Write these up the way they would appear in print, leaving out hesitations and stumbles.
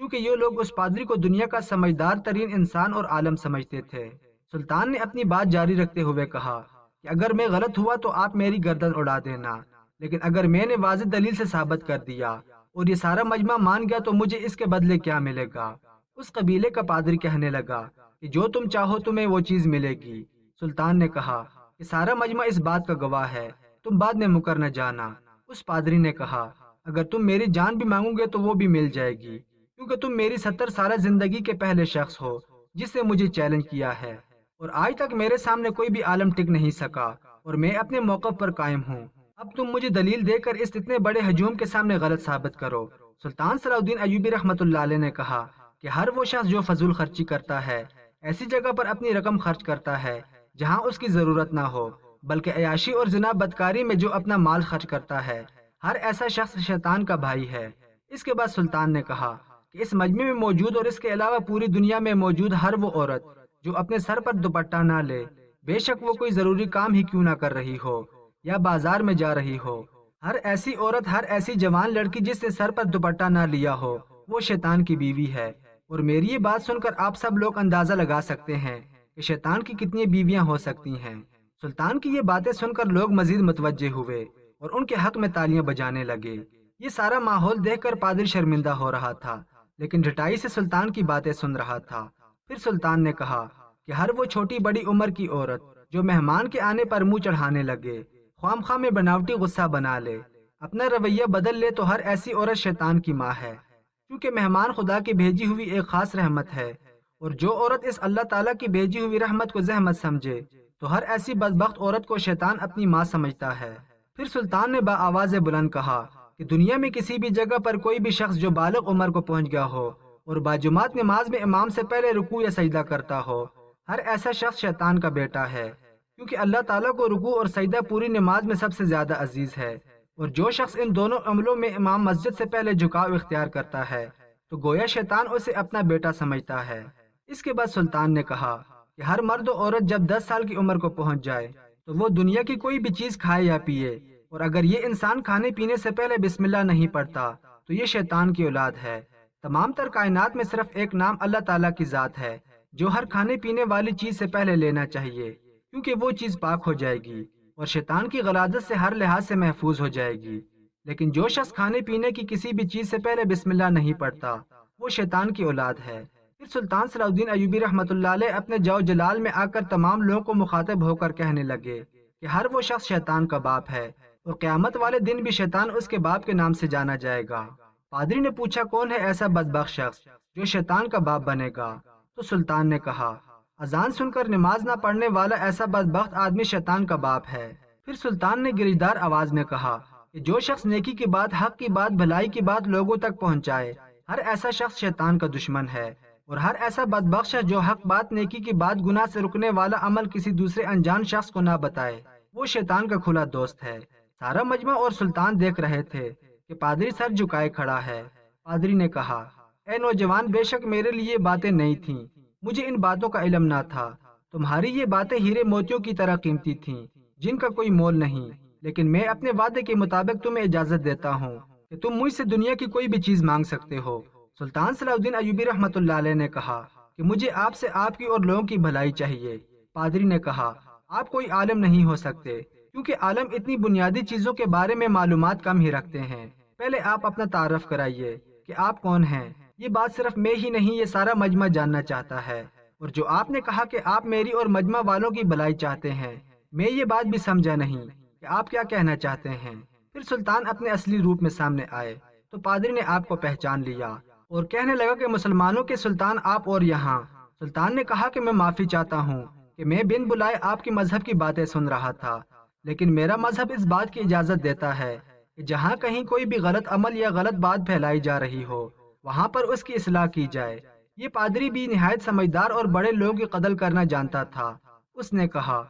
کیونکہ یہ لوگ اس پادری کو دنیا کا سمجھدار ترین انسان اور عالم سمجھتے تھے۔ سلطان نے اپنی بات جاری رکھتے ہوئے کہا کہ اگر میں غلط ہوا تو آپ میری گردن اڑا دینا، لیکن اگر میں نے واضح دلیل سے ثابت کر دیا اور یہ سارا مجمع مان گیا تو مجھے اس کے بدلے کیا ملے گا؟ اس قبیلے کا پادری کہنے لگا کہ جو تم چاہو تمہیں وہ چیز ملے گی۔ سلطان نے کہا کہ سارا مجمع اس بات کا گواہ ہے، تم بعد میں مکر نہ جانا۔ اس پادری نے کہا اگر تم میری جان بھی مانگو گے تو وہ بھی مل جائے گی، کیونکہ تم میری 70 سالہ زندگی کے پہلے شخص ہو جس نے مجھے چیلنج کیا ہے، اور آج تک میرے سامنے کوئی بھی عالم ٹک نہیں سکا، اور میں اپنے موقف پر قائم ہوں۔ اب تم مجھے دلیل دے کر اس اتنے بڑے ہجوم کے سامنے غلط ثابت کرو۔ سلطان صلاح الدین ایوبی رحمۃ اللہ علیہ نے کہا کہ ہر وہ شخص جو فضول خرچی کرتا ہے، ایسی جگہ پر اپنی رقم خرچ کرتا ہے جہاں اس کی ضرورت نہ ہو، بلکہ عیاشی اور زنا بدکاری میں جو اپنا مال خرچ کرتا ہے، ہر ایسا شخص شیطان کا بھائی ہے۔ اس کے بعد سلطان نے کہا کہ اس مجمع میں موجود اور اس کے علاوہ پوری دنیا میں موجود ہر وہ عورت جو اپنے سر پر دوپٹہ نہ لے، بے شک وہ کوئی ضروری کام ہی کیوں نہ کر رہی ہو یا بازار میں جا رہی ہو، ہر ایسی عورت، ہر ایسی جوان لڑکی جس نے سر پر دوپٹہ نہ لیا ہو، وہ شیطان کی بیوی ہے۔ اور میری یہ بات سن کر آپ سب لوگ اندازہ لگا سکتے ہیں کہ شیطان کی کتنی بیویاں ہو سکتی ہیں۔ سلطان کی یہ باتیں سن کر لوگ مزید متوجہ ہوئے اور ان کے حق میں تالیاں بجانے لگے۔ یہ سارا ماحول دیکھ کر پادری شرمندہ ہو رہا تھا، لیکن ڈٹائی سے سلطان کی باتیں سن رہا تھا۔ پھر سلطان نے کہا کہ ہر وہ چھوٹی بڑی عمر کی عورت جو مہمان کے آنے پر منہ چڑھانے لگے، خواہ مخواہ میں بناوٹی غصہ بنا لے، اپنا رویہ بدل لے، تو ہر ایسی عورت شیطان کی ماں ہے، کیونکہ مہمان خدا کی بھیجی ہوئی ایک خاص رحمت ہے، اور جو عورت اس اللہ تعالیٰ کی بھیجی ہوئی رحمت کو زحمت سمجھے تو ہر ایسی بدبخت عورت کو شیطان اپنی ماں سمجھتا ہے۔ پھر سلطان نے بآواز بلند کہا کہ دنیا میں کسی بھی جگہ پر کوئی بھی شخص جو بالغ عمر کو پہنچ گیا ہو اور باجماعت نماز میں امام سے پہلے رکوع یا سجدہ کرتا ہو، ہر ایسا شخص شیطان کا بیٹا ہے، کیونکہ اللہ تعالیٰ کو رکوع اور سجدہ پوری نماز میں سب سے زیادہ عزیز ہے، اور جو شخص ان دونوں عملوں میں امام مسجد سے پہلے جھکاؤ اختیار کرتا ہے تو گویا شیطان اسے اپنا بیٹا سمجھتا ہے۔ اس کے بعد سلطان نے کہا کہ ہر مرد و عورت جب 10 سال کی عمر کو پہنچ جائے تو وہ دنیا کی کوئی بھی چیز کھائے یا پیے، اور اگر یہ انسان کھانے پینے سے پہلے بسم اللہ نہیں پڑھتا تو یہ شیطان کی اولاد ہے۔ تمام تر کائنات میں صرف ایک نام اللہ تعالیٰ کی ذات ہے جو ہر کھانے پینے والی چیز سے پہلے لینا چاہیے، کیونکہ وہ چیز پاک ہو جائے گی اور شیطان کی غلاظت سے ہر لحاظ سے محفوظ ہو جائے گی۔ لیکن جو شخص کھانے پینے کی کسی بھی چیز سے پہلے بسم اللہ نہیں پڑھتا وہ شیطان کی اولاد ہے۔ پھر سلطان صلاح الدین ایوبی رحمۃ اللہ علیہ اپنے جاؤ جلال میں آ کر تمام لوگوں کو مخاطب ہو کر کہنے لگے کہ ہر وہ شخص شیطان کا باپ ہے، اور قیامت والے دن بھی شیطان اس کے باپ کے نام سے جانا جائے گا۔ پادری نے پوچھا کون ہے ایسا بدبخت شخص جو شیطان کا باپ بنے گا؟ تو سلطان نے کہا اذان سن کر نماز نہ پڑھنے والا ایسا بدبخت آدمی شیطان کا باپ ہے۔ پھر سلطان نے گرجدار آواز میں کہا کہ جو شخص نیکی کی بات، حق کی بات، بھلائی کی بات لوگوں تک پہنچائے، ہر ایسا شخص شیطان کا دشمن ہے، اور ہر ایسا بدبخت شخص جو حق بات، نیکی کی بات، گناہ سے رکنے والا عمل کسی دوسرے انجان شخص کو نہ بتائے، وہ شیطان کا کھلا دوست ہے۔ سارا مجمع اور سلطان دیکھ رہے تھے کہ پادری سر جھکائے کھڑا ہے۔ پادری نے کہا اے نوجوان، بے شک میرے لیے یہ باتیں نئی تھیں، مجھے ان باتوں کا علم نہ تھا۔ تمہاری یہ باتیں ہیرے موتیوں کی طرح قیمتی تھیں جن کا کوئی مول نہیں، لیکن میں اپنے وعدے کے مطابق تمہیں اجازت دیتا ہوں کہ تم مجھ سے دنیا کی کوئی بھی چیز مانگ سکتے ہو۔ سلطان صلاح الدین ایوبی رحمۃ اللہ علیہ نے کہا کہ مجھے آپ سے آپ کی اور لوگوں کی بھلائی چاہیے۔ پادری نے کہا آپ کوئی عالم نہیں ہو سکتے، کیونکہ عالم اتنی بنیادی چیزوں کے بارے میں معلومات کم ہی رکھتے ہیں۔ پہلے آپ اپنا تعارف کرائیے کہ آپ کون ہیں۔ یہ بات صرف میں ہی نہیں، یہ سارا مجمع جاننا چاہتا ہے، اور جو آپ نے کہا کہ آپ میری اور مجمع والوں کی بھلائی چاہتے ہیں، میں یہ بات بھی سمجھا نہیں کہ آپ کیا کہنا چاہتے ہیں۔ پھر سلطان اپنے اصلی روپ میں سامنے آئے تو پادری نے آپ کو پہچان لیا اور کہنے لگا کہ مسلمانوں کے سلطان آپ اور یہاں۔ سلطان نے کہا کہ میں معافی چاہتا ہوں کہ میں بن بلائے آپ کی مذہب کی باتیں سن رہا تھا، لیکن میرا مذہب اس بات کی اجازت دیتا ہے کہ جہاں کہیں کوئی بھی غلط عمل یا غلط بات پھیلائی جا رہی ہو وہاں پر اس کی اصلاح کی جائے۔ یہ پادری بھی نہایت سمجھدار اور بڑے لوگوں کی قدر کرنا جانتا تھا۔ اس نے کہا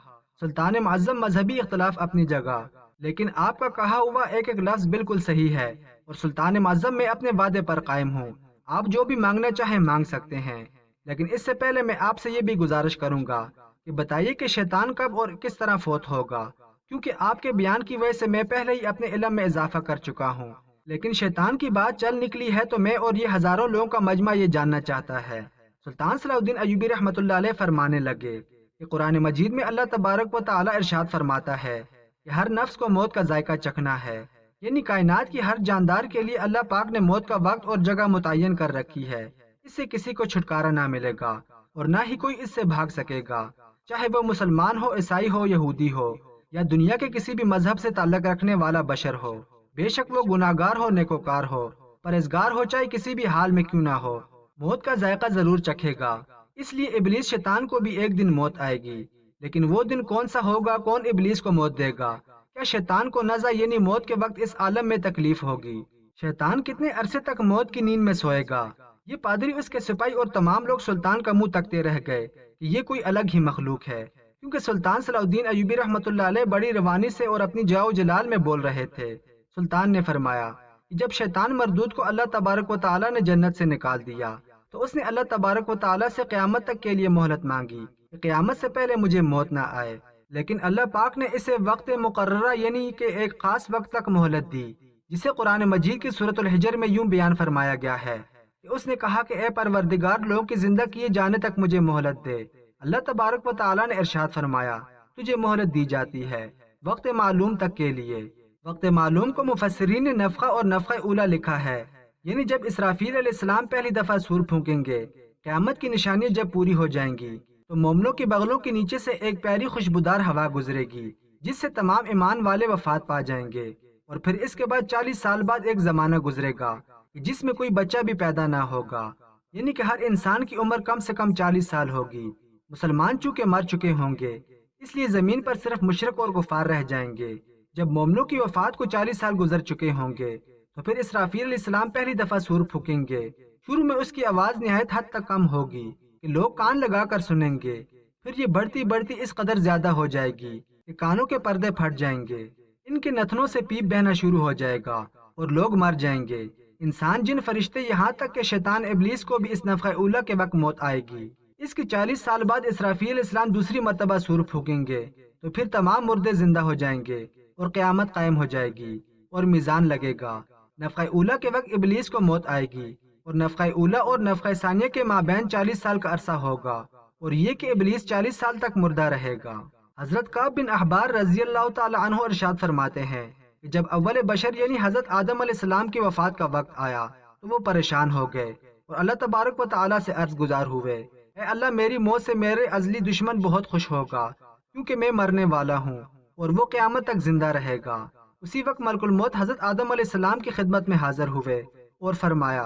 سلطان معظم، مذہبی اختلاف اپنی جگہ، لیکن آپ کا کہا ہوا ایک ایک لفظ بالکل صحیح ہے، اور سلطان معظم میں اپنے وعدے پر قائم ہوں۔ آپ جو بھی مانگنا چاہیں مانگ سکتے ہیں، لیکن اس سے پہلے میں آپ سے یہ بھی گزارش کروں گا کہ بتائیے کہ شیطان کب اور کس طرح فوت ہوگا، کیونکہ آپ کے بیان کی وجہ سے میں پہلے ہی اپنے علم میں اضافہ کر چکا ہوں۔ لیکن شیطان کی بات چل نکلی ہے تو میں اور یہ ہزاروں لوگوں کا مجمع یہ جاننا چاہتا ہے۔ سلطان صلاح الدین ایوبی رحمۃ اللہ علیہ فرمانے لگے کہ قرآن مجید میں اللہ تبارک و تعالی ارشاد فرماتا ہے کہ ہر نفس کو موت کا ذائقہ چکھنا ہے، یعنی کائنات کی ہر جاندار کے لیے اللہ پاک نے موت کا وقت اور جگہ متعین کر رکھی ہے۔ اس سے کسی کو چھٹکارا نہ ملے گا اور نہ ہی کوئی اس سے بھاگ سکے گا، چاہے وہ مسلمان ہو، عیسائی ہو، یہودی ہو یا دنیا کے کسی بھی مذہب سے تعلق رکھنے والا بشر ہو، بے شک وہ گناہگار ہو، نیکوکار ہو، پرہیزگار ہو، چاہے کسی بھی حال میں کیوں نہ ہو، موت کا ذائقہ ضرور چکھے گا۔ اس لیے ابلیس شیطان کو بھی ایک دن موت آئے گی، لیکن وہ دن کون سا ہوگا؟ کون ابلیس کو موت دے گا؟ کیا شیطان کو نزع یعنی موت کے وقت اس عالم میں تکلیف ہوگی؟ شیطان کتنے عرصے تک موت کی نیند میں سوئے گا؟ یہ پادری، اس کے سپاہی اور تمام لوگ سلطان کا منہ تکتے رہ گئے کہ یہ کوئی الگ ہی مخلوق ہے، کیونکہ سلطان صلاح الدین ایوبی رحمۃ اللہ علیہ بڑی روانی سے اور اپنی جاؤ جلال میں بول رہے تھے۔ سلطان نے فرمایا کہ جب شیطان مردود کو اللہ تبارک و تعالی نے جنت سے نکال دیا تو اس نے اللہ تبارک و تعالی سے قیامت تک کے لیے مہلت مانگی کہ قیامت سے پہلے مجھے موت نہ آئے، لیکن اللہ پاک نے اسے وقت مقررہ یعنی کہ ایک خاص وقت تک مہلت دی، جسے قرآن مجید کی سورۃ الحجر میں یوں بیان فرمایا گیا ہے کہ اس نے کہا کہ اے پروردگار، لوگوں کی زندہ کیے جانے تک مجھے مہلت دے۔ اللہ تبارک و تعالی نے ارشاد فرمایا تجھے مہلت دی جاتی ہے وقت معلوم تک کے لیے۔ وقت معلوم کو مفسرین نے نفخہ اور نفخہ اولا لکھا ہے، یعنی جب اسرافیل علیہ السلام پہلی دفعہ سور پھونکیں گے، قیامت کی نشانی جب پوری ہو جائیں گی تو مومنوں کے بغلوں کے نیچے سے ایک پیاری خوشبودار ہوا گزرے گی جس سے تمام ایمان والے وفات پا جائیں گے، اور پھر اس کے بعد 40 سال بعد ایک زمانہ گزرے گا جس میں کوئی بچہ بھی پیدا نہ ہوگا، یعنی کہ ہر انسان کی عمر کم سے کم 40 سال ہوگی۔ مسلمان چونکہ مر چکے ہوں گے اس لیے زمین پر صرف مشرک اور کفار رہ جائیں گے۔ جب مومنوں کی وفات کو 40 سال گزر چکے ہوں گے تو پھر اسرافیل علیہ السلام پہلی دفعہ سور پھونکیں گے۔ شروع میں اس کی آواز نہایت حد تک کم ہوگی کہ لوگ کان لگا کر سنیں گے، پھر یہ بڑھتی بڑھتی اس قدر زیادہ ہو جائے گی کہ کانوں کے پردے پھٹ جائیں گے، ان کے نتنوں سے پیپ بہنا شروع ہو جائے گا اور لوگ مر جائیں گے، انسان، جن، فرشتے، یہاں تک کہ شیطان ابلیس کو بھی اس نفخہ اولا کے وقت موت آئے گی۔ اس کے 40 سال بعد اسرافیل علیہ السلام دوسری مرتبہ سور پھونکیں گے تو پھر تمام مردے زندہ ہو جائیں گے اور قیامت قائم ہو جائے گی اور میزان لگے گا۔ نفخہ اولا کے وقت ابلیس کو موت آئے گی اور نفخہ اولا اور نفخہ ثانیہ کے مابین 40 سال کا عرصہ ہوگا، اور یہ کہ ابلیس 40 سال تک مردہ رہے گا۔ حضرت کعب بن احبار رضی اللہ تعالی عنہ ارشاد فرماتے ہیں کہ جب اول بشر یعنی حضرت آدم علیہ السلام کی وفات کا وقت آیا تو وہ پریشان ہو گئے اور اللہ تبارک و تعالی سے عرض گزار ہوئے، اے اللہ، میری موت سے میرے ازلی دشمن بہت خوش ہوگا کیونکہ میں مرنے والا ہوں اور وہ قیامت تک زندہ رہے گا۔ اسی وقت ملک الموت حضرت آدم علیہ السلام کی خدمت میں حاضر ہوئے اور فرمایا،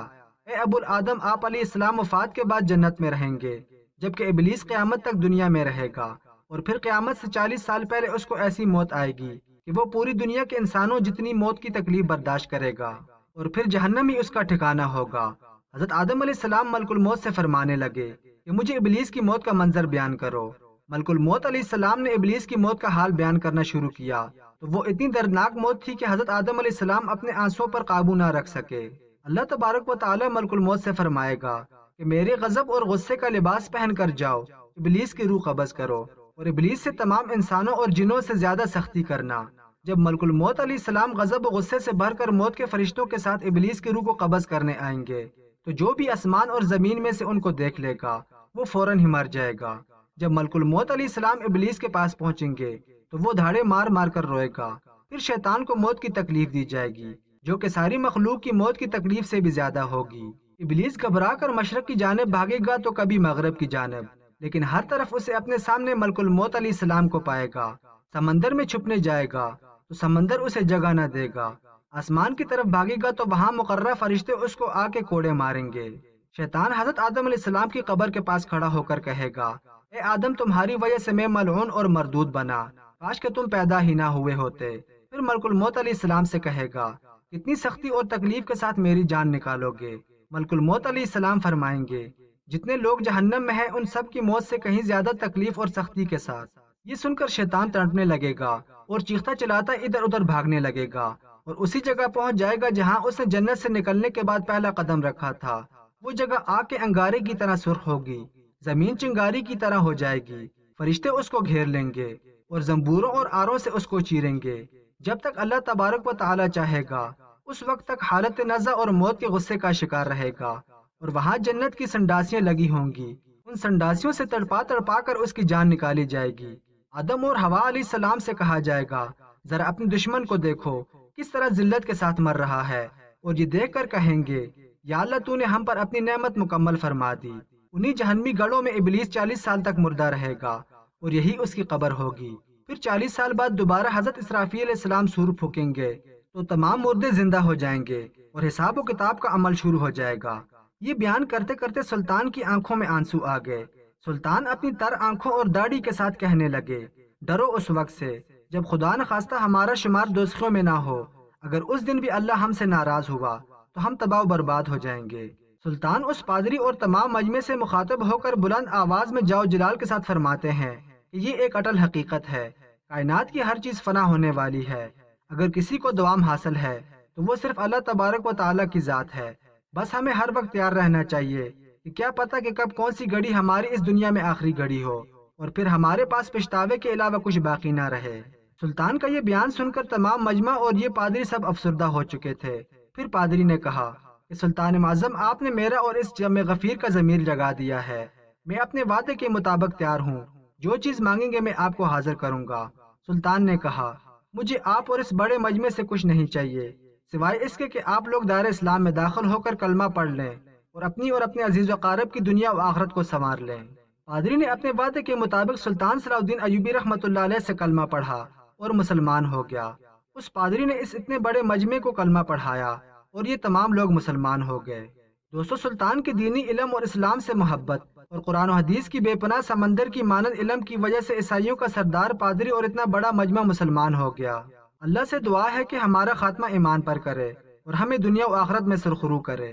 اے ابو الآدم، آپ علیہ السلام وفات کے بعد جنت میں رہیں گے، جبکہ ابلیس قیامت تک دنیا میں رہے گا، اور پھر قیامت سے 40 سال پہلے اس کو ایسی موت آئے گی کہ وہ پوری دنیا کے انسانوں جتنی موت کی تکلیف برداشت کرے گا، اور پھر جہنم ہی اس کا ٹھکانہ ہوگا۔ حضرت آدم علیہ السلام ملک الموت سے فرمانے لگے کہ مجھے ابلیس کی موت کا منظر بیان کرو۔ ملک الموت علیہ السلام نے ابلیس کی موت کا حال بیان کرنا شروع کیا تو وہ اتنی دردناک موت تھی کہ حضرت آدم علیہ السلام اپنے آنسوں پر قابو نہ رکھ سکے۔ اللہ تبارک و تعالی ملک الموت سے فرمائے گا کہ میرے غضب اور غصے کا لباس پہن کر جاؤ، ابلیس کی روح قبض کرو اور ابلیس سے تمام انسانوں اور جنوں سے زیادہ سختی کرنا۔ جب ملک الموت علیہ السلام غضب و غصے سے بھر کر موت کے فرشتوں کے ساتھ ابلیس کی روح کو قبض کرنے آئیں گے تو جو بھی آسمان اور زمین میں سے ان کو دیکھ لے گا وہ فوراً ہی مر جائے گا۔ جب ملک الموت علیہ السلام ابلیس کے پاس پہنچیں گے تو وہ دھاڑے مار مار کر روئے گا، پھر شیطان کو موت کی تکلیف دی جائے گی جو کہ ساری مخلوق کی موت کی تکلیف سے بھی زیادہ ہوگی۔ ابلیس گھبرا کر مشرق کی جانب بھاگے گا تو کبھی مغرب کی جانب، لیکن ہر طرف اسے اپنے سامنے ملک الموت علیہ السلام کو پائے گا۔ سمندر میں چھپنے جائے گا تو سمندر اسے جگہ نہ دے گا، آسمان کی طرف بھاگے گا تو وہاں مقررہ فرشتے اس کو آ کے کوڑے ماریں گے۔ شیطان حضرت آدم علیہ السلام کی قبر کے پاس کھڑا ہو کر کہے گا، اے آدم، تمہاری وجہ سے میں ملعون اور مردود بنا، کاش کہ تم پیدا ہی نہ ہوئے ہوتے۔ پھر ملک الموت علیہ السلام سے کہے گا، کتنی سختی اور تکلیف کے ساتھ میری جان نکالو گے؟ ملک الموت علیہ السلام فرمائیں گے، جتنے لوگ جہنم میں ہیں ان سب کی موت سے کہیں زیادہ تکلیف اور سختی کے ساتھ۔ یہ سن کر شیطان تڑپنے لگے گا اور چیختا چلاتا ادھر ادھر بھاگنے لگے گا اور اسی جگہ پہنچ جائے گا جہاں اس نے جنت سے نکلنے کے بعد پہلا قدم رکھا تھا۔ وہ جگہ آگ کے انگارے کی طرح سرخ ہوگی، زمین چنگاری کی طرح ہو جائے گی، فرشتے اس کو گھیر لیں گے اور زنبوروں اور آروں سے اس کو چیریں گے جب تک اللہ تبارک و تعالی چاہے گا۔ اس وقت تک حالت نزع اور موت کے غصے کا شکار رہے گا، اور وہاں جنت کی سنڈاسیاں لگی ہوں گی، ان سنڈاسیوں سے تڑپا تڑپا کر اس کی جان نکالی جائے گی۔ آدم اور حوا علیہ السلام سے کہا جائے گا، ذرا اپنے دشمن کو دیکھو کس طرح ذلت کے ساتھ مر رہا ہے، اور یہ دیکھ کر کہیں گے یا اللہ تو نے ہم پر اپنی نعمت مکمل فرما دی۔ انہی جہنمی گڑھوں میں ابلیس 40 سال تک مردہ رہے گا، اور یہی اس کی قبر ہوگی۔ پھر 40 سال بعد دوبارہ حضرت اسرافیل علیہ السلام سور پھونکیں گے تو تمام مردے زندہ ہو جائیں گے، اور حساب و کتاب کا عمل شروع ہو جائے گا۔ یہ بیان کرتے کرتے سلطان کی آنکھوں میں آنسو آ گئے۔ سلطان اپنی تر آنکھوں اور داڑھی کے ساتھ کہنے لگے، ڈرو اس وقت سے جب خدا نخواستہ ہمارا شمار دوزخیوں میں نہ ہو، اگر اس دن بھی اللہ ہم سے ناراض ہوا تو ہم تباہ و برباد ہو جائیں گے۔ سلطان اس پادری اور تمام مجمع سے مخاطب ہو کر بلند آواز میں جاؤ جلال کے ساتھ فرماتے ہیں کہ یہ ایک اٹل حقیقت ہے، کائنات کی ہر چیز فنا ہونے والی ہے، اگر کسی کو دوام حاصل ہے تو وہ صرف اللہ تبارک و تعالیٰ کی ذات ہے۔ بس ہمیں ہر وقت تیار رہنا چاہیے کہ کیا پتہ کہ کب کون سی گھڑی ہماری اس دنیا میں آخری گھڑی ہو، اور پھر ہمارے پاس پچھتاوے کے علاوہ کچھ باقی نہ رہے۔ سلطان کا یہ بیان سن کر تمام مجمع اور یہ پادری سب افسردہ ہو چکے تھے۔ پھر پادری نے کہا کہ سلطان معظم، آپ نے میرا اور اس جمع غفیر کا ضمیر جگا دیا ہے، میں اپنے وعدے کے مطابق تیار ہوں، جو چیز مانگیں گے میں آپ کو حاضر کروں گا۔ سلطان نے کہا، مجھے آپ اور اس بڑے مجمع سے کچھ نہیں چاہیے سوائے اس کے کہ آپ لوگ دائرہ اسلام میں داخل ہو کر کلمہ پڑھ لیں اور اپنے عزیز و اقارب کی دنیا و آخرت کو سنوار لیں۔ پادری نے اپنے وعدے کے مطابق سلطان صلاح الدین ایوبی رحمۃ اللہ علیہ سے کلمہ پڑھا اور مسلمان ہو گیا۔ اس پادری نے اس اتنے بڑے مجمع کو کلمہ پڑھایا اور یہ تمام لوگ مسلمان ہو گئے۔ دوستو، سلطان کی دینی علم اور اسلام سے محبت اور قرآن و حدیث کی بے پناہ سمندر کی مانند علم کی وجہ سے عیسائیوں کا سردار پادری اور اتنا بڑا مجمع مسلمان ہو گیا۔ اللہ سے دعا ہے کہ ہمارا خاتمہ ایمان پر کرے اور ہمیں دنیا و آخرت میں سرخرو کرے۔